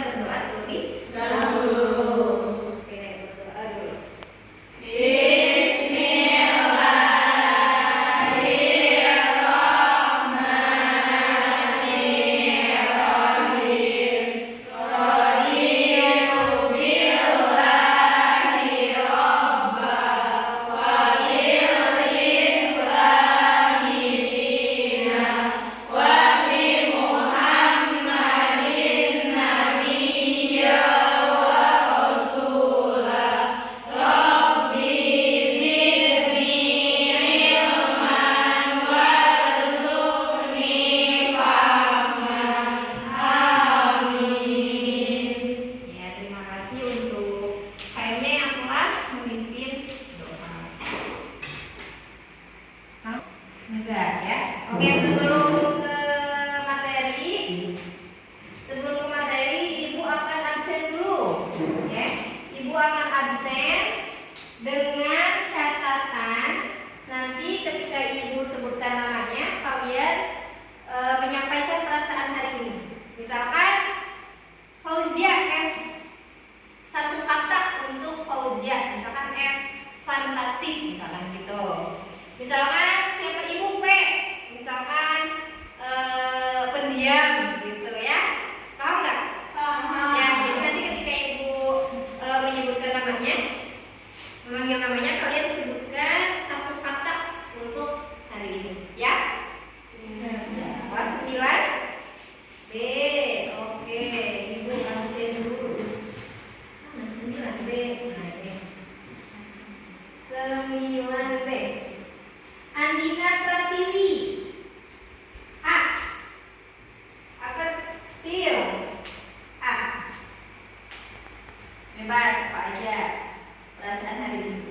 berdoa terlebih dahulu. Oke, berdoa dulu. Ya, terima kasih untuk KMnya yang telah memimpin doa. Enggak ya. Oke, sebelum ke materi, Ibu akan absen dulu, ya. Ibu akan absen dengan catatan nanti ketika Ibu sebutkan namanya, kalian menyampaikan perasaan hari ini. Misalkan Fauzia F, satu kata untuk Fauzia, misalkan F fantastis, misalkan gitu. Misalkan siapa Ibu P, misalkan pendiam gitu ya. Paham nggak? Paham. Ya, jadi nanti ketika Ibu menyebutkan namanya, memanggil namanya, kalian sebutkan satu kata untuk hari ini. Siap? Kelas 9 B. Oke, Ibu absen dulu. 9 B. Nah, ini 9 B. Andina Pratiwi. A. Apa? Tio. A. Bebas apa aja. Perasaan hari ini.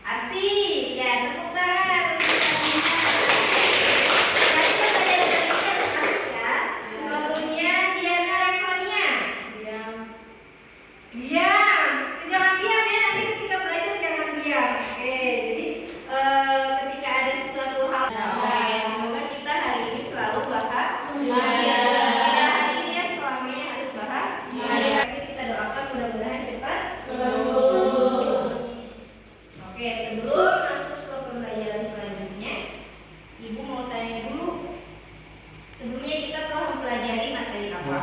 Asik. Ya, tepuk tangan untuk Andina. Tadi kan tadi ada asik ya. Kemudian Diana Rekonia. Diam. Jangan diam ya, nanti ketika belajar jangan diam. Oke, jadi ketika ada sesuatu hal, oke, semoga kita hari ini selalu bahagia. Tidak hari ini ya, selamanya harus bahagia. Kita doakan mudah-mudahan cepat sembuh. Oke, sebelum masuk ke pembelajaran selanjutnya, Ibu mau tanya dulu. Sebelumnya kita telah mempelajari materi apa?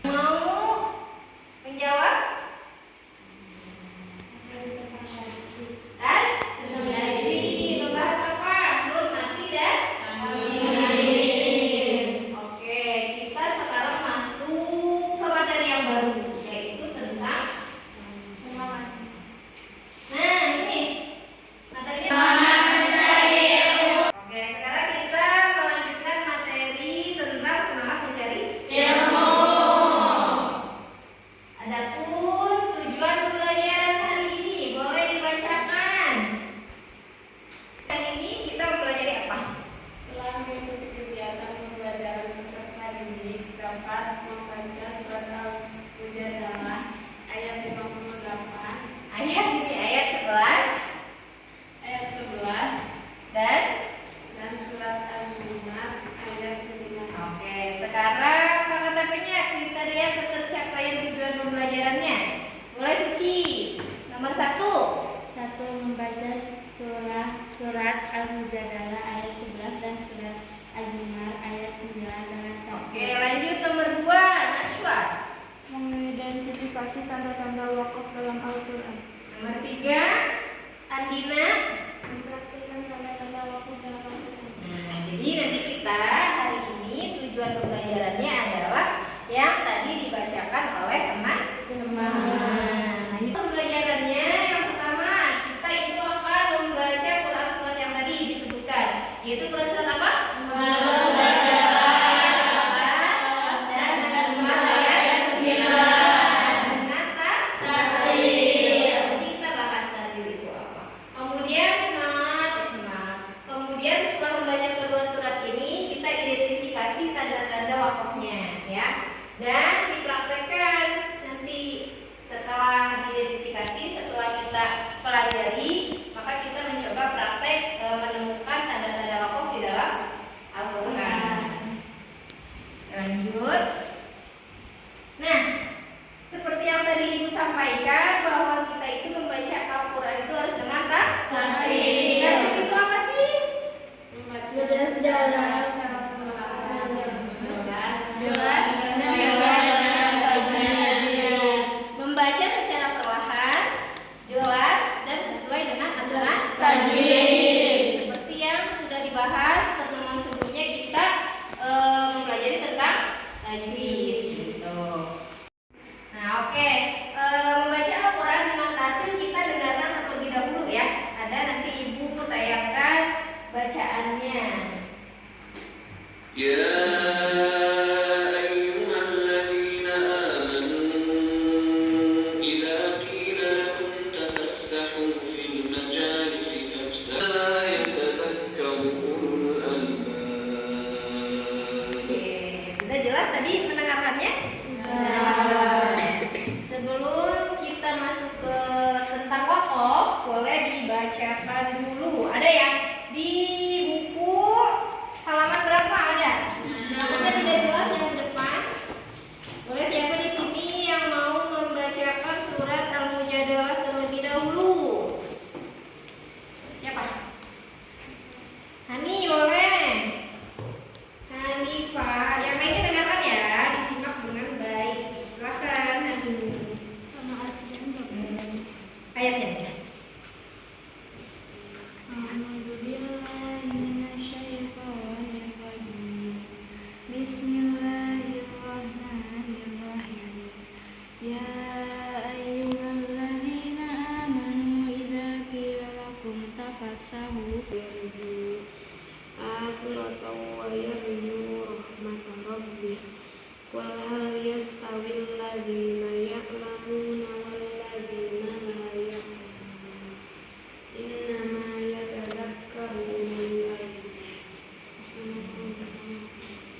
Mau menjawab? Dan Najwi, membahas apa? Nun, mati dan Amin. Oke, kita sekarang masuk ke materi yang baru, yaitu tentang nah ini materinya. Oke, sekarang kita melanjutkan materi tentang semangat mencari ilmu. Adapun tujuan pembelajaran hari ini boleh dibacakan. Hari ini kita mempelajari apa? Setelah mengikuti kegiatan pembelajaran peserta didik dapat membaca surat Al-Mujadalah ayat 58, Ayat ini ayat 11 dan surat Az-Zumar ayat 9. oke, sekarang KKTP-nya kriteria ketercapaian tujuan pembelajarannya. Mulai Suci. Nomor 1. Membaca surat Al-Mujadalah ayat 11 dan surat Az-Zumar ayat 9 dengan Oke, lanjut nomor 2, Nashwa. Mengidentifikasi tanda-tanda wakaf dalam Al-Quran. Nomor 3, Andina. mempraktikkan tanda-tanda wakaf dalam Al-Quran. Nah, jadi nanti kita hari ini tujuan pembelajarannya adalah yang tadi dibacakan oleh teman-teman. Lanjut pembelajarannya, yang pertama kita itu akan membaca Quran surat yang tadi disebutkan, yaitu Quran surat apa? Dan Az-Zumar ayat 9. Dengan tartil. Nanti kita bahas tartil itu apa. Kemudian Kemudian setelah membaca kedua surat ini, kita identifikasi tanda-tanda wakafnya, ya. Dan dipraktekkan nanti setelah diidentifikasi, setelah kita pelajari, maka kita mencoba praktek menemukan tanda-tanda wakaf di dalam Al-Quran. يا أيها الذين آمنوا إذا قيل لكم تفسحوا في المجالس فافسحوا لا يتذكر أولو الألباب. Sudah jelas tadi mendengarkannya? Sebelum kita masuk ke tentang wakaf, boleh dibacakan dulu. Ada ya di buku halaman berapa ada? Halamannya tidak jelas yang di depan. Boleh siapa di sini yang mau membacakan surat Al-Mujadalah terlebih dahulu? Siapa? Hani boleh. Hanifah, yang lainnya dengarkan ya, disimak dengan baik. Silakan Hani. Sama artinya Ayatnya aja. Bismillahirrahmanirrahim. Ya ayyuhalladzina amanu idza qila lakum tafassahu fil akhiratan wa yarju rahmata rabbih qul hal yastawil ladzina ya'lamuna wal ladzina la ya'lamun innama yatadhakkaru ulul albab.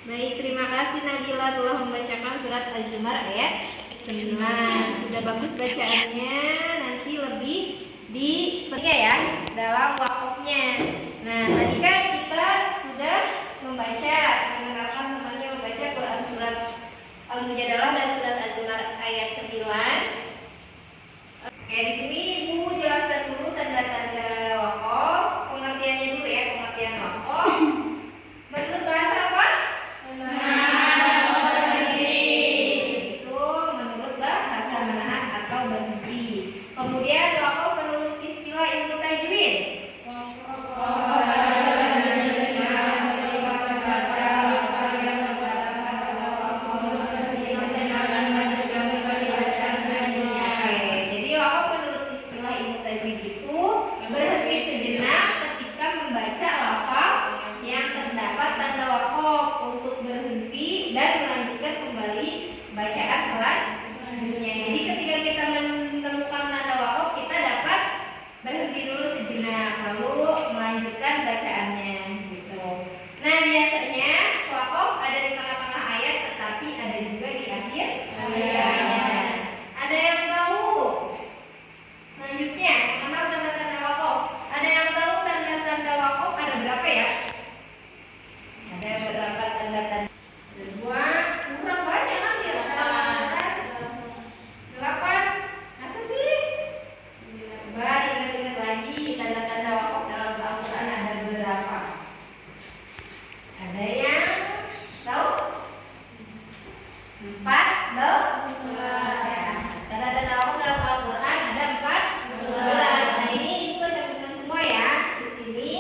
Baik, terima kasih Nabila telah membacakan surat Az-Zumar ayat 9. Sudah bagus bacaannya, nanti lebih diperhatikan ya dalam wakafnya. Nah, tadi kan kita sudah mendengarkan temannya membaca Quran surat Al-Mujadalah dan surat Az-Zumar ayat 9. Oke, di sini Ibu jelaskan dulu tanda-tanda wakaf, pengertiannya dulu ya, pengertian wakaf. Menurut bahasa apa? Itu menurut bahasa menahan atau berhenti. Kemudian wakaf menurut istilah ilmu tajwid. Jadi wakaf menurut istilah ilmu tajwid itu berhenti sejenak ketika membaca lafal yang terdapat tanda wakaf untuk berhenti dan melanjutkan kembali bacaan selanjutnya. Jadi ketika kita menemukan tanda wakaf, kita dapat berhenti dulu sejenak lalu melanjutkan bacaannya gitu. Nah, biasanya wakaf ada di tengah-tengah ayat tetapi ada juga di akhir ayatnya. Ada yang tahu? Selanjutnya, mengenal tanda-tanda wakaf. Ada yang tahu tanda-tanda wakaf ada berapa ya? Ada berapa tanda-tanda? Ada 2, kurang banyak nanti ya. 8. Masa sih? Coba ingat-ingat lagi tanda-tanda wakaf dalam Al-Quran ada berapa? Ada yang tahu? 4, tahu? Ya. Tanda-tanda wakaf dalam Al-Quran ada 14. Nah, ini Ibu catatkan semua ya. Di sini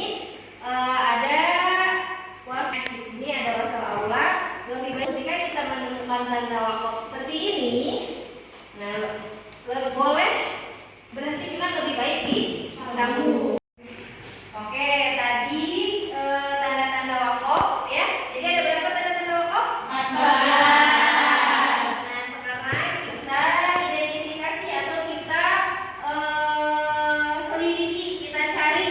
ada di sini ada wasal aula. Lebih baik ketika kita menemukan tanda wakaf seperti ini, nah boleh berhenti, cuma lebih baik di sambung. Oke, tadi tanda-tanda wakaf ya. Jadi ada berapa tanda-tanda wakaf? 14. Nah, sekarang kita identifikasi atau kita selidiki, kita cari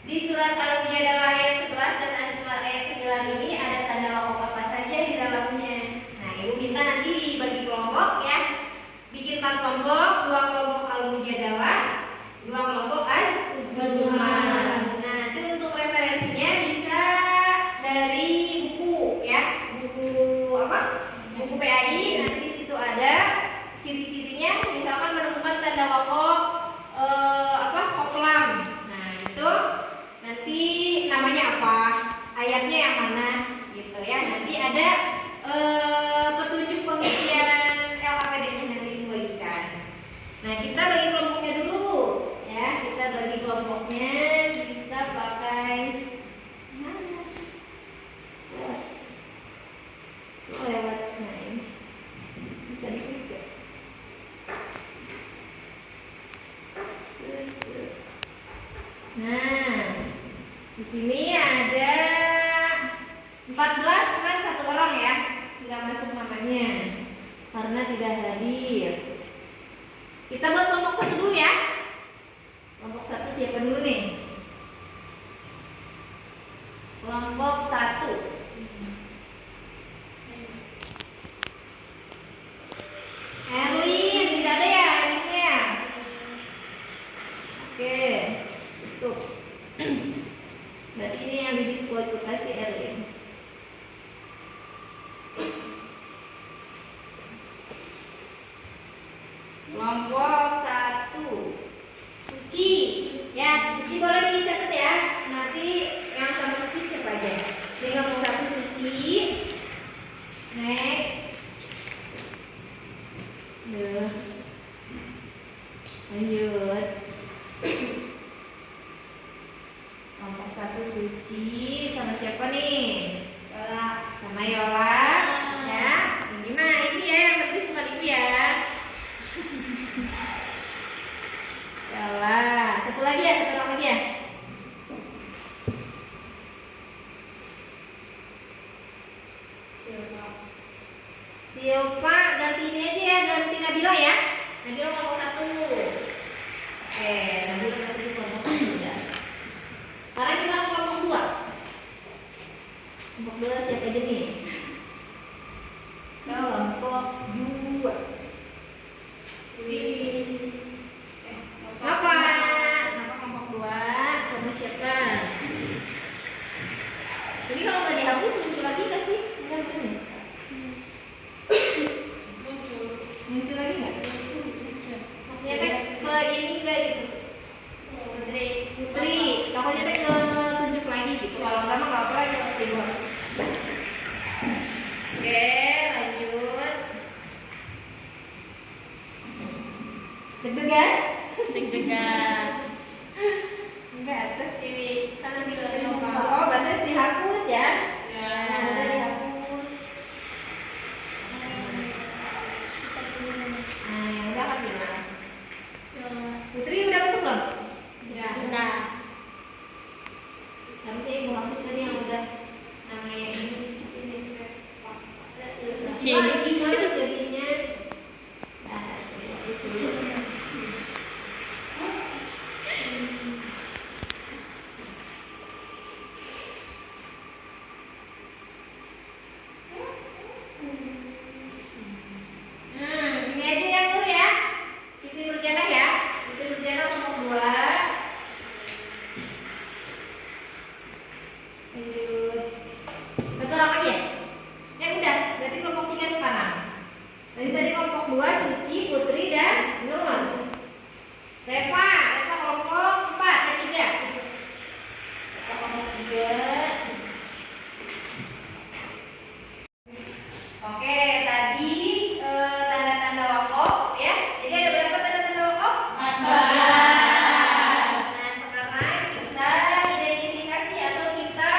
di surat Al-Mujadalah ayat 11 dan Az-Zumar ayat 9 ini ada tanda wakaf apa saja di dalamnya. Nah, Ibu minta nanti dibagi kelompok ya. Bikin 4 kelompok, 2 kelompok Al-Mujadalah, 2 kelompok Az-Zumar. Nah, nanti untuk referensinya bisa dari buku ya. Buku apa? Buku PAI. Nanti di situ ada ciri-cirinya, misalkan menemukan tanda wakaf koplam. Nah, itu nanti namanya apa? Ayatnya yang mana gitu ya. Nanti ada petunjuk pengisian LKPD-nya nanti dibagikan. Nah, kita bagi kelompoknya dulu ya. Kita bagi kelompoknya, kita pakai mana? Lewat. Nah, ini bisa diklik ya. Nah, di sini ada 14 Kita buat kelompok 1 dulu ya. Kelompok 1 siapa dulu nih? Kelompok 1. Erlin, tidak ada ya Erlinnya? Oke, tutup. Berarti ini yang didiskualifikasi Erlin. Kelompok 1 Suci. Ya, Suci boleh dicatat ya. Nanti yang sama Suci siapa aja? Jadi kelompok 1 Suci. Next. Lanjut. Kelompok 1 Suci sama siapa nih? Yola. Sama Yola. Ya. Ini mah ini ya, yang penting bukan itu ya. Yola. Satu lagi ya, satu orang lagi ya. Silva, ganti ini aja ya, ganti Nabila ya. Nabila kelompok 1. Oke, Nabila masih di kelompok 1 udah. Sekarang kita ke kelompok 2. Kelompok 2 siapa aja nih? Kelompok 2. Kenapa? Kenapa kelompok 2 sama siapa? Jadi kalau nggak dihapus muncul lagi nggak sih? Enggak bener. Muncul lagi nggak? Maksudnya kan ke ini enggak gitu? Putri, takutnya teh ke tunjuk lagi gitu. Kalau nggak mah nggak apa-apa, masih buat. Oke, lanjut. Deg-degan? Deg-degan. Enggak, tuh Tiwi. Kan nanti udah dihapus. Oh, berarti harus dihapus ya? Ya. Nah, udah dihapus. Nah, yang udah kan bilang. Putri udah masuk belum? Udah. Harusnya ibu hapus tadi yang udah namanya ini. Cing. Gimana jadinya? Nah, dihapus dulu. Ini aja yang dulu ya. Siti Nurjana ya. Siti Nurjana kelompok 2. Lanjut. Satu orang lagi ya? Udah, berarti kelompok 3 sekarang. Tadi kelompok 2 Suci, Putri dan Nur. Reva kelompok 4, ketiga. Reva kelompok 3. Oke, tadi tanda-tanda wakaf ya. Jadi ada berapa tanda-tanda wakaf? 14. Nah, sekarang kita identifikasi atau kita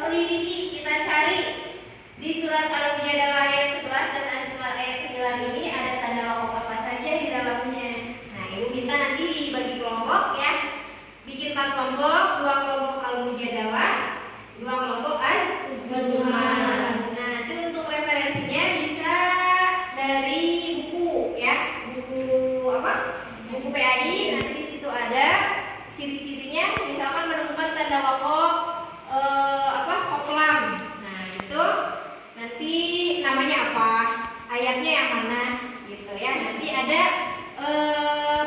selidiki, kita cari di surat Al-Mujadalah ayat 11 dan Al-Zumar ayat 9 ini ada tanda wakaf apa saja di dalamnya. Nah, Ibu minta nanti dibagi kelompok ya. Bikin 4 kelompok, 2 kelompok Al-Mujadalah, 2 kelompok Az-Zumar. Nah, nanti untuk referensinya bisa dari buku ya, buku apa? Buku PAI. Nanti di situ ada ciri-cirinya. Misalkan menemukan tanda wakaf koplam. Nah, itu nanti namanya apa? Ayatnya yang mana? Gitu ya. Nanti ada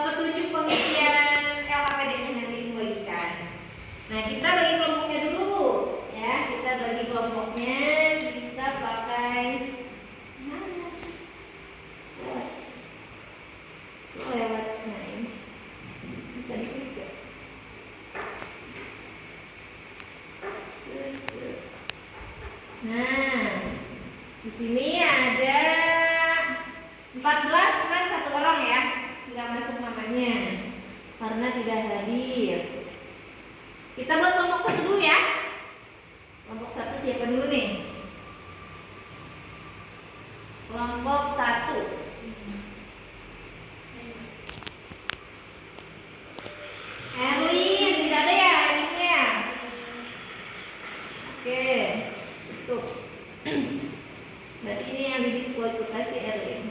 petunjuk pengisian LHPD-nya nanti dibagikan. Nah, kita bagi kelompoknya dulu ya. Kita bagi kelompoknya, kita pakai mana? Lewat nah ini. Bisa diklik gak? Nah, di sini ada 14, cuman 1 orang ya, nggak masuk namanya karena tidak hadir. Kita buat kelompok 1 dulu ya. Kelompok 1 siapa dulu nih? Kelompok 1. Erlin, tidak ada ya Erlinnya? Oke, tutup. Berarti ini yang didiskualifikasi Erlin.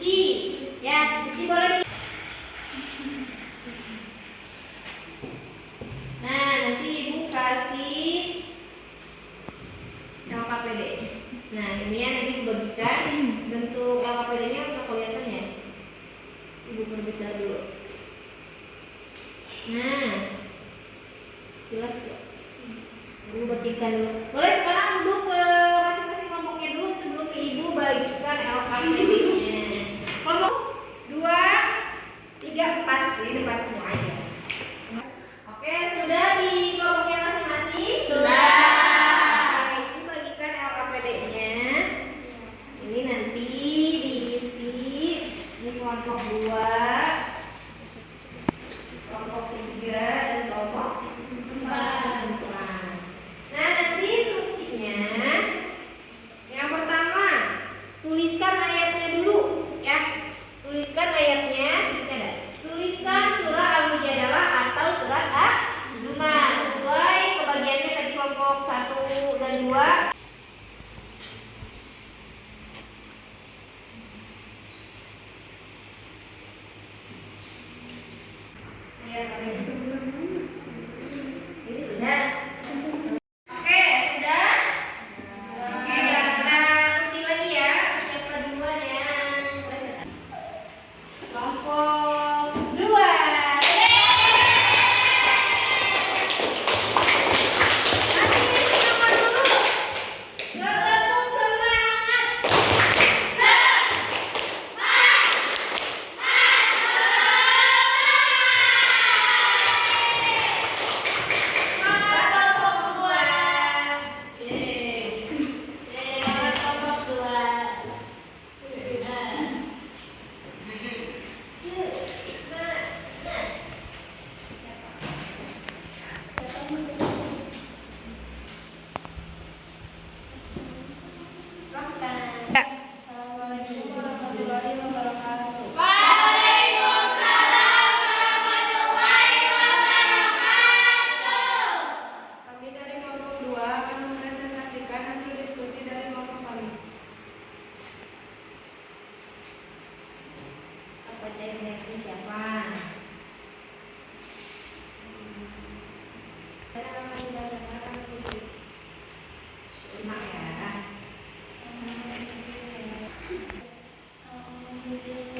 Ci. Ya, Ci boleh. Nah, nanti Ibu kasih LKPD. Nah, ini ya nanti Ibu bagikan bentuk LKPD-nya untuk kelihatan ya. Ibu perbesar dulu. Nah, jelas ya. Ibu bagikan dulu. Boleh sekarang duduk ke masing-masing kelompoknya dulu sebelum Ibu bagikan LKPD-nya. Kelompok 2, 3, 4 ini depan semua aja. Oke, sudah di kelompoknya masing-masing? Sudah. Ibu bagikan LKPD-nya. Ini nanti diisi di kelompok 2, kelompok 3, dan kelompok 4. Nah, nanti instruksinya yang pertama, tuliskan ayatnya dulu ya. Tuliskan ayatnya, di sini ada. Tuliskan surah Al-Mujadalah atau surat Az-Zumar sesuai kebagiannya tadi kelompok 1 dan 2. Ini sudah. Oke, sudah. Oke, kita undi lagi ya. Siapa duluan yang presentasi? Kelompok 2. Masih semangat dulu. Bertepuk semangat. Assalamualaikum warahmatullahi wabarakatuh. Kami dari kelompok 2 akan mempresentasikan hasil diskusi dari kelompok kami. Apa cek siapa? Saya akan membacakan Al-Qur'an. Simak ya. Alhamdulillah.